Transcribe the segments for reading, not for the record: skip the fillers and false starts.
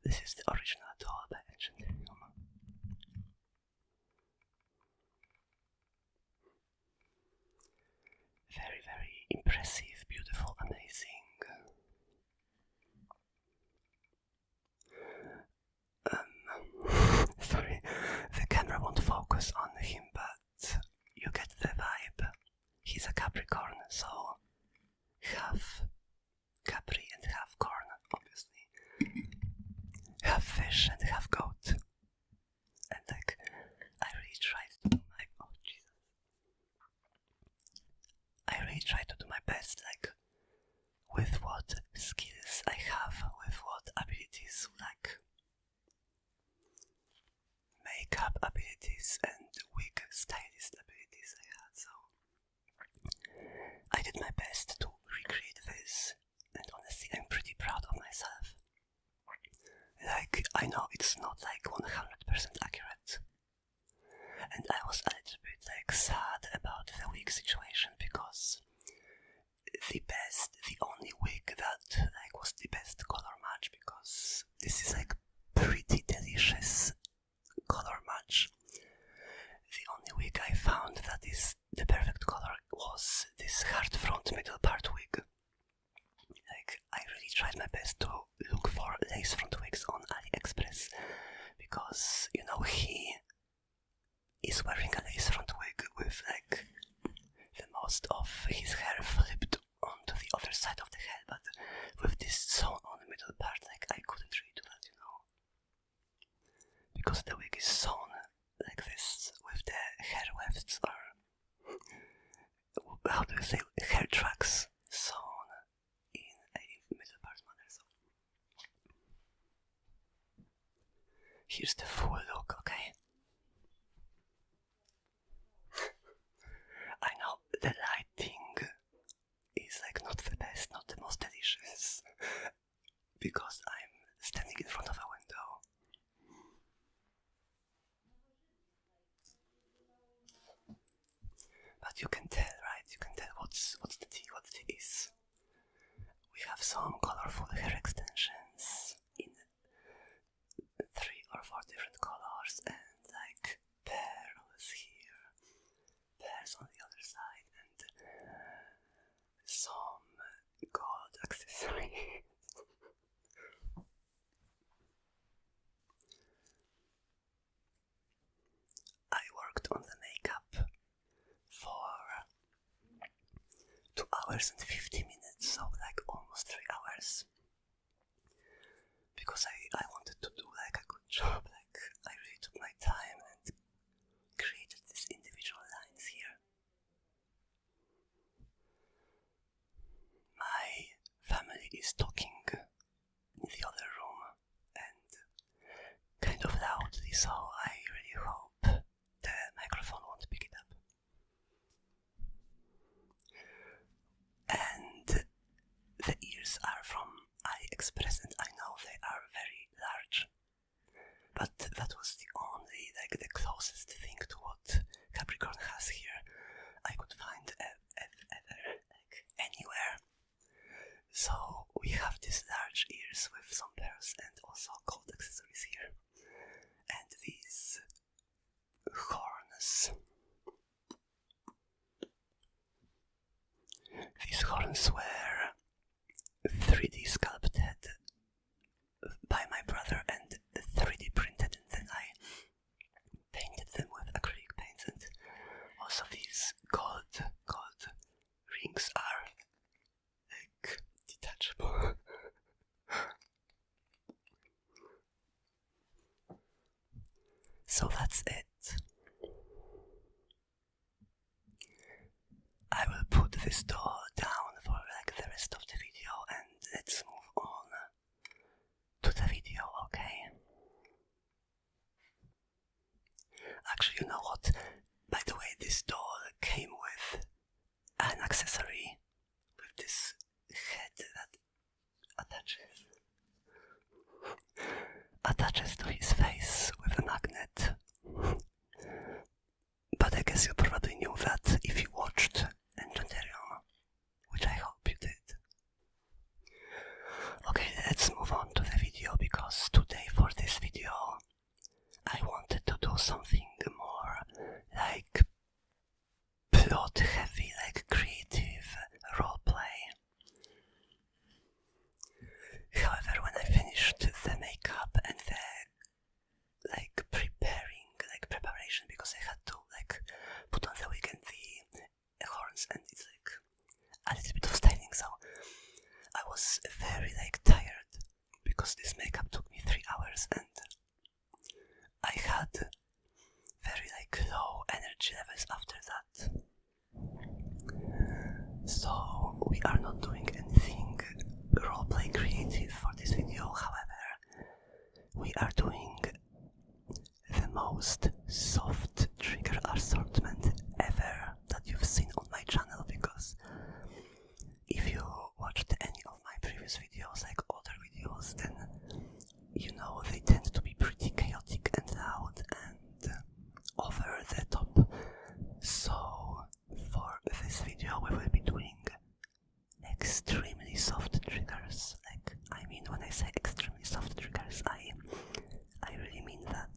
This is the original doll by Ancient. Very, very impressive, beautiful, amazing. Sorry, the camera won't focus on him, but you get the vibe. He's a Capricorn, so half Capri and half corn, obviously. Half fish and half goat. And like, I really tried to do my best, like, with what skills I have, with what abilities, like makeup abilities and wig stylist abilities I had, so I did my best to recreate this, and honestly I'm pretty proud of myself. Like, I know it's not like 100% accurate, and I was a little bit like sad about the wig situation, because the only wig that like was the best color match, because this is like pretty delicious color match. The only wig I found that is the perfect color was this hard front middle part wig. Like, I really tried my best to look for lace front wigs on AliExpress, because, you know, he is wearing a lace front wig with like the most of his hair flipped onto the other side of the head, but with this sewn on the middle part, like, I couldn't really do that, you know, because the wig is sewn like this with the hair wefts, or how do you say, hair tracks sewn in a middle part manner. So here's the full look, okay? I know the lighting is like not the best, not the most delicious, because I'm standing in front of a window. But you can tell, right? You can tell what's the tea, what it is. We have some colorful hair extensions in 3 or 4 different colors, and like pearls here, pearls on the other side, and some gold accessories. I worked on the makeup for 2 hours and 50 minutes, so like almost 3 hours, because I wanted to do like a good job. Like, I really took my time and created these individual lines here. My family is talking in the other room, and kind of loudly, so I really hope the microphone won't pick it up. And the ears are from AliExpress, and I know they are very large, but that was the only, like, the closest thing to what Capricorn has here I could find ever, like, anywhere. So we have these large ears with some pearls and also gold accessories here, and these horns. These horns were 3D sculpted by my brother and 3D printed, and then I painted them with acrylic paints, and also these gold rings are like detachable. So that's it. I will put this doll down for like the rest of the video, and let's move on to the video, okay? Actually, you know what? By the way, this doll came with an accessory with this head that attaches to his face with a magnet. But I guess you probably knew that if you watched Enchantarium, which I hope you did. Okay, let's move on to the video, because today something more like plot heavy, like creative roleplay. However, when I finished the makeup and the preparation, because I had to put on the wig and the horns, and it's a little bit of styling, so I was very tired because this makeup took me 3 hours and I had very low energy levels after that. So we are not doing anything roleplay creative for this video. However, we are doing the most soft trigger assortment ever that you've seen on my channel, because if you watched any of my previous videos, older videos, then you know they tend to be pretty chaotic and loud and over the top. So for this video we will be doing extremely soft triggers. When I say extremely soft triggers, I really mean that.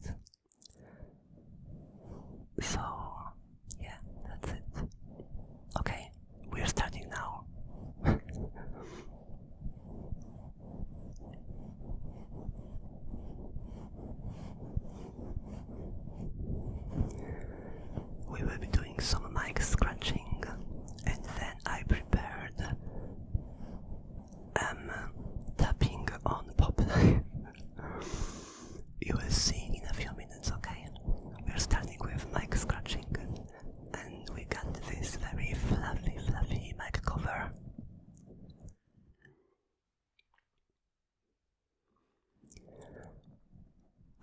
So yeah, that's it. Okay, we're starting now. We will be doing some mic scratching, and then I prepared tapping on pop. You will see in a few minutes, okay? We're starting with mic scratching, and we got this very fluffy mic cover.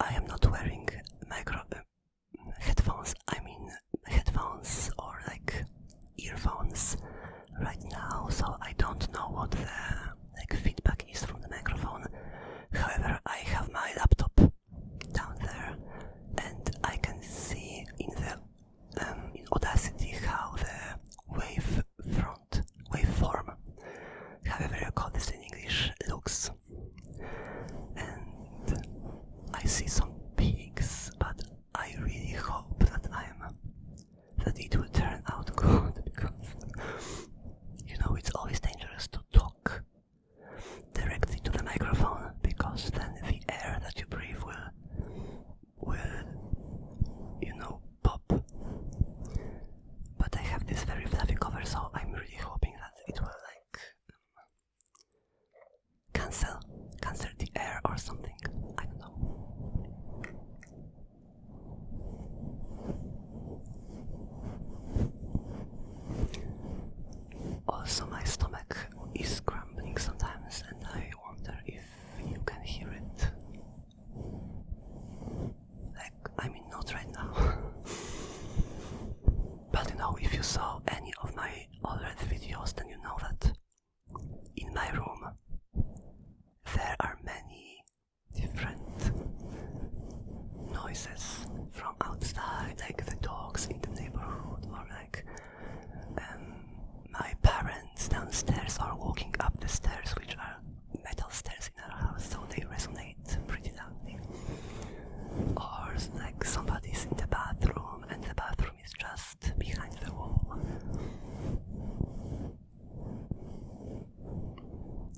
I am not wearing headphones or earphones right now, so I don't know what the feedback is from the microphone. However, I have my laptop down there and I can see in Audacity how the waveform, however you call this in English, looks. And I see some peaks, but I really hope that it will turn out good, because it's always dangerous to talk directly to the microphone, because then the air that you breathe will pop. But I have this very fluffy cover, so I'm really hoping that it will cancel the air or something. I don't know. Also, my stomach is grumbling sometimes, and I wonder if you can hear it. Not right now. But if you saw any of my older videos, then you know that in my room there are many different noises from outside, the dogs in the neighborhood, or my parents downstairs are walking up the stairs, which are metal stairs in our house, so they resonate pretty loudly. Or somebody's in the bathroom and the bathroom is just behind the wall.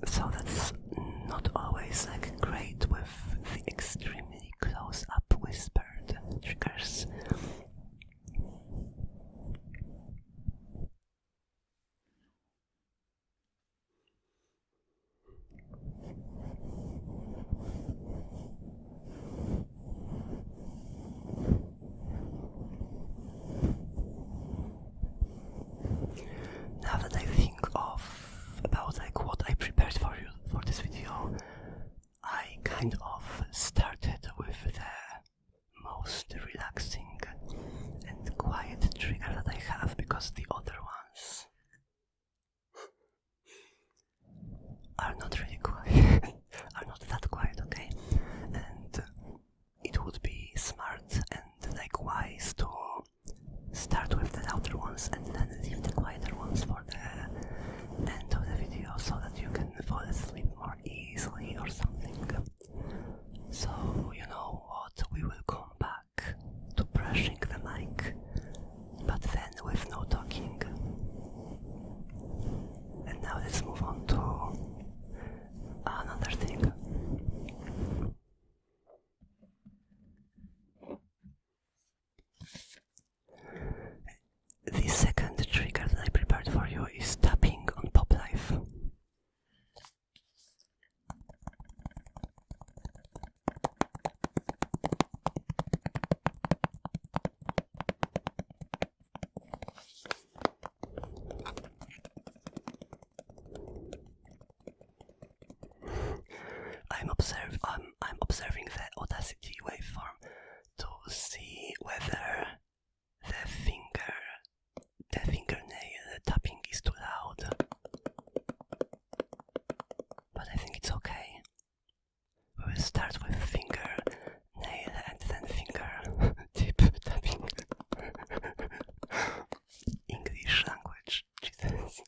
So that's not always great with the extremely close-up whispered triggers. Now that I think about what I prepared for you for this video, I kind of started with the most relaxing and quiet trigger that I have, because the other ones are not really quiet, are not that quiet, okay? And it would be smart and wise to start with the louder ones and then leave the quieter ones for the end of the video, so that you can fall asleep more easily or something. So you know what, we will come back to I'm observing the Audacity waveform to see whether the fingernail tapping is too loud. But I think it's okay. We will start with fingernail and then finger tip tapping. English language, Jesus.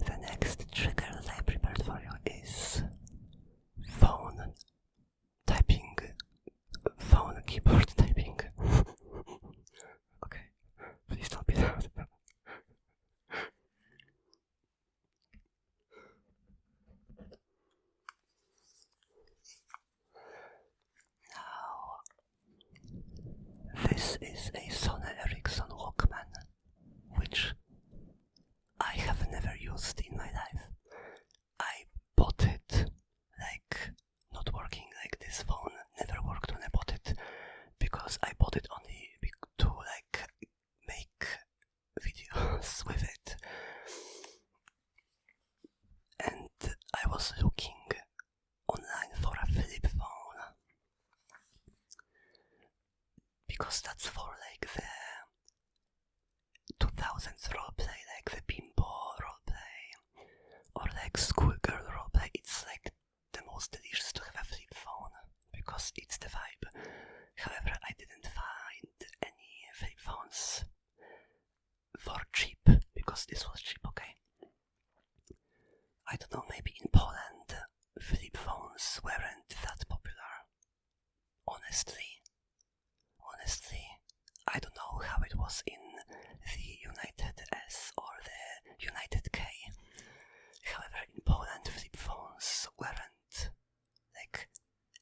The next trigger that I prepared for you is phone This is a Sony Ericsson Walkman, which I have never used in my life. I bought it, not working, this phone never worked when I bought it, because I bought it only to make videos with it. And I was looking online for a flip phone, because that's for the 2000s roleplay, the bimbo roleplay, or schoolgirl roleplay. It's the most delicious to have a flip phone, because it's the vibe. However, I didn't find any flip phones for cheap, because this was cheap, okay? I don't know, maybe in Poland flip phones weren't that popular. Honestly, I don't know how it was in the United S or the United K. However, in Poland flip phones weren't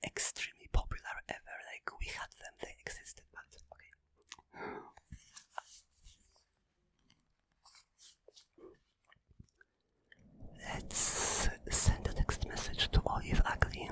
extremely popular ever. We had them, they existed, but okay. Let's send a text message to Olive Ugly.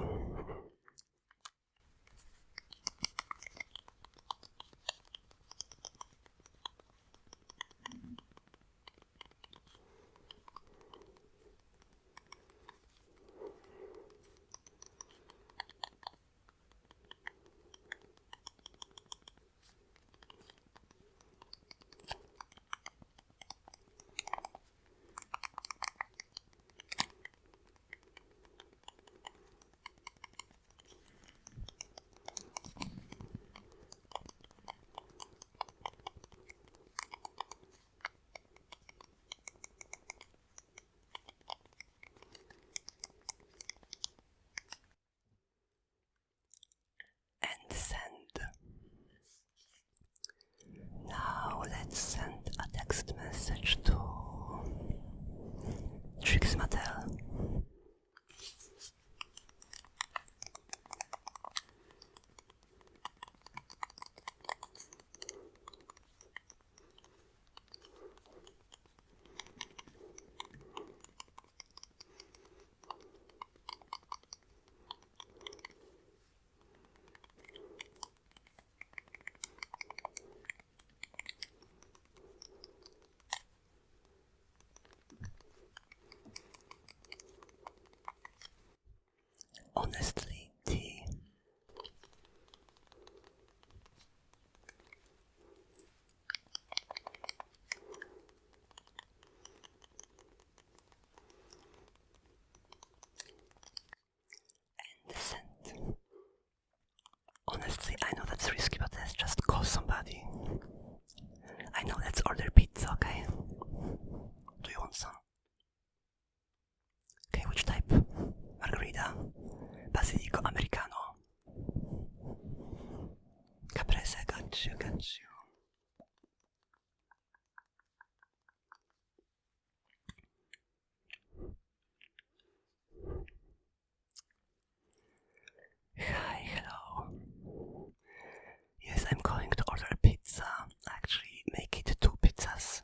Now let's send a text message to Trix Mattel. Honestly, T. And send. Honestly, I know that's risky, but let's just call somebody. I know, let's order pizza, okay? Do you want some? Okay, which type? Margarita? Basilico Americano? Caprese, got you. Hi, hello. Yes, I'm going to order pizza. Actually, make it 2 pizzas.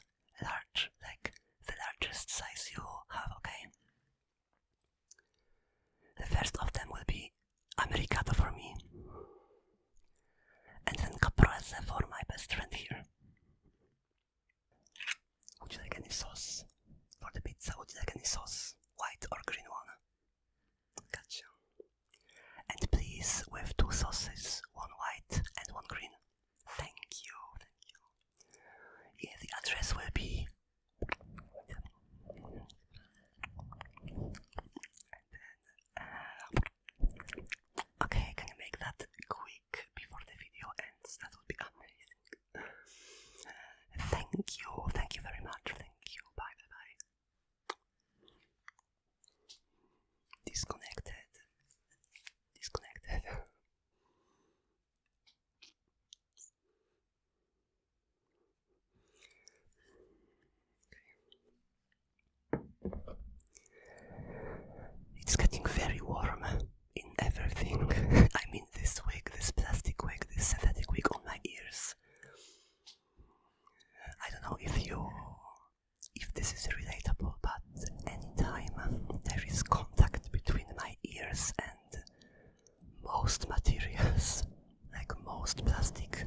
composed plastic,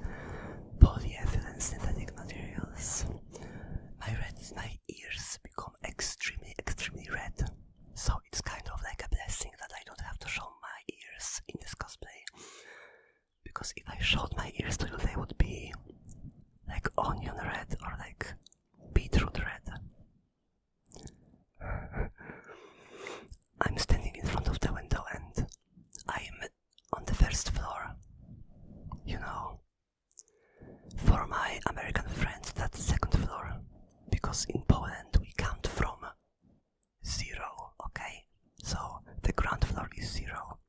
polyethylene, synthetic materials. My ears become extremely red. So it's kind of like a blessing that I don't have to show my ears in this cosplay. Because if I showed my ears to you, they would be like onion red or like beetroot red. I'm standing in front of the window and I'm on the first floor. You know, for my American friends, that's second floor. Because in Poland we count from 0, okay? So the ground floor is 0.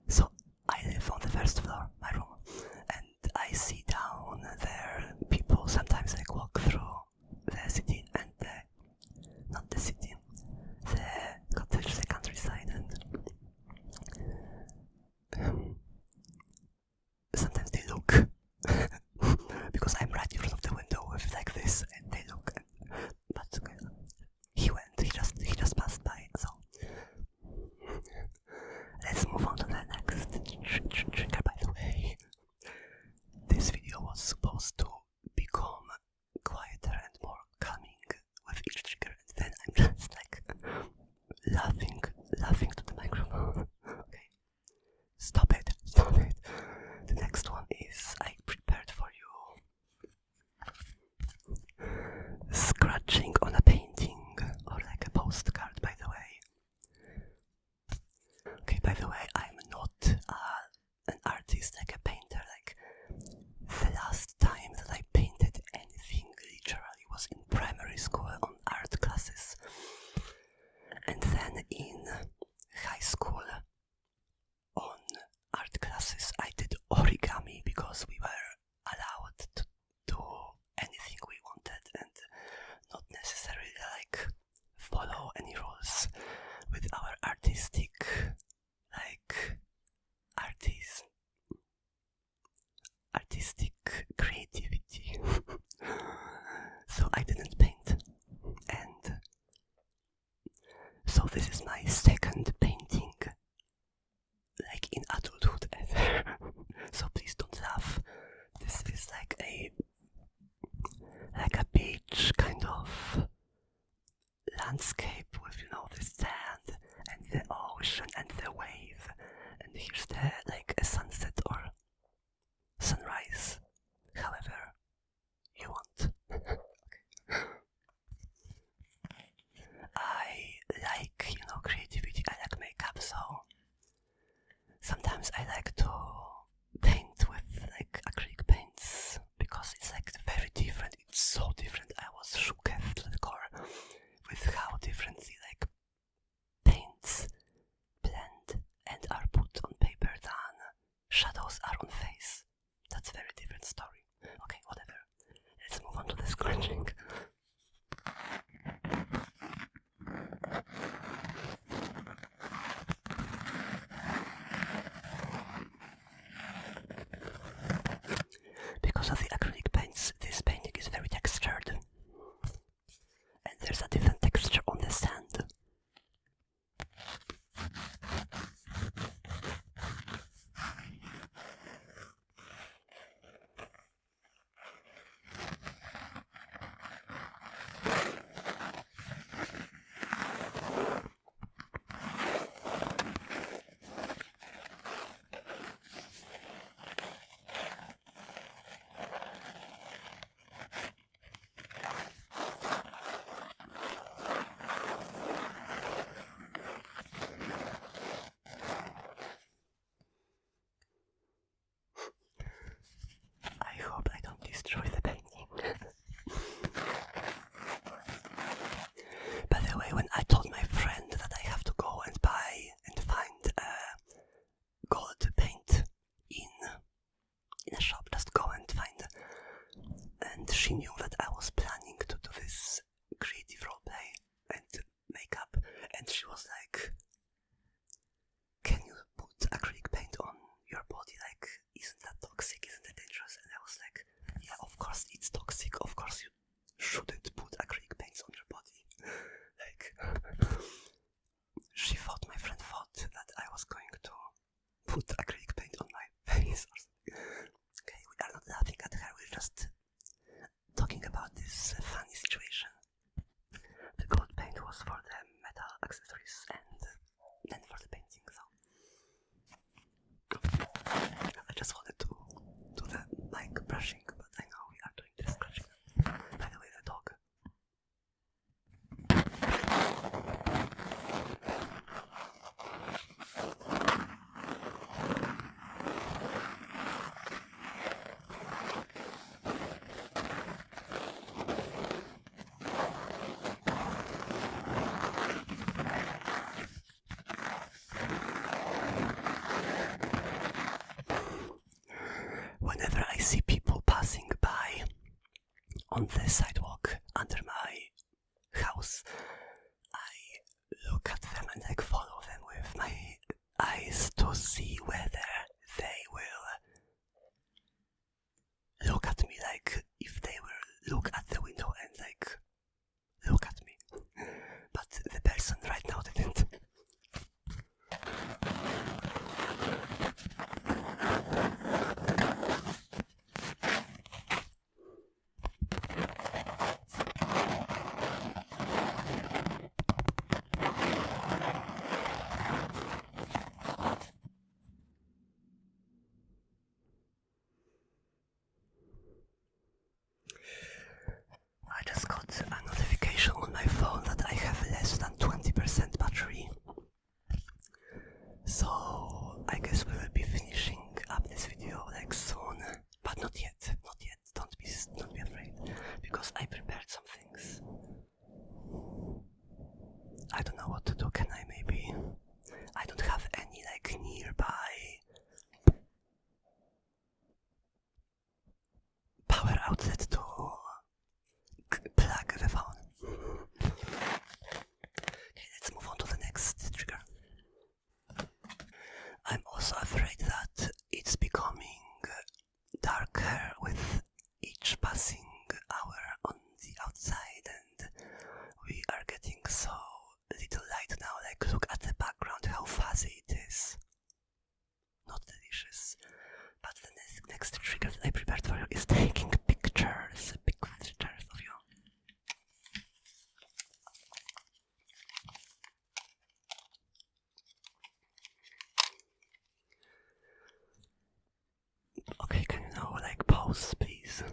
So I live on the first floor, my room, and I see down there people sometimes like walk through the city and not the city, the cottage, the countryside, and sometimes they look because I'm right in front of the window with like this, and they look. But okay, he just passed by. So let's move on to the next trigger. By the way, this video was supposed to become quieter and more calming with each trigger, and then I'm just like laughing to the microphone. Okay, stop it. The next one is I prepared for you scratching on a painting or like a postcard, by the way. Okay, by the way, I'm not an artist, like a painter. Like the last time that I painted anything literally was in primary school on art classes, and then in high school on art classes I did origami because we were allowed to do anything we wanted and not necessarily like follow any rules with our artistic creativity. So I didn't paint, and so this is my second painting like in adulthood ever. So please don't laugh. This is like a beach kind of landscape with, you know, the sand and the ocean and the wave, and here's the like a sunset or sunrise, however you want. I like, you know, creativity. I like makeup, so sometimes I like to paint with like acrylic paints because it's like very different. It's so different. I was shook to the core with how differently like paints blend and are put on paper than shadows are on face. That's a very different story. Okay, whatever. Let's move on to the scratching. Because of the acrylic paints, this painting is very textured. And there's a different texture on the sand. I hope I don't destroy the painting. By the way, when I told my friend that I have to go and buy and find gold paint in a shop, just go and find, and she knew that I was planning to do this creative roleplay and makeup, and she was like, can you put acrylic paint on your body? Like, isn't that toxic? Isn't that dangerous? And I was like, yeah, of course it's toxic. Of course you shouldn't put acrylic paints on your body. Like, my friend thought that I was going to put acrylic paint on my face or something. the sidewalk under my house, I look at them and like follow them with my eyes to see whether they will look at me, like if they will look at the window and like look at me. But the person right now didn't. I just got a notification on my phone that I have less than 20% battery. So I guess we will be finishing up this video like soon. But not yet, not yet. Don't be afraid. Because I prepared some things. I don't know what to do. Can I maybe? I don't have any like nearby power outlet to plug the phone. Okay, let's move on to the next trigger. I'm also afraid that it's becoming darker with each passing hour on the outside, and we are getting so little light now. Like, look at the background, how fuzzy it is. Not delicious. But the next trigger that I prepared for you is taking pictures of you. Okay, can you now like pause, please?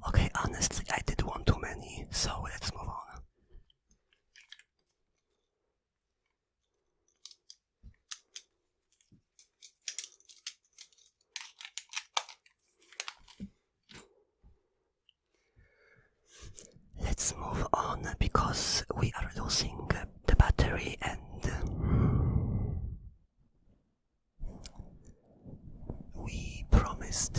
Okay, honestly, I did one too many, so let's move on. Let's move on because we are losing the battery, and we promised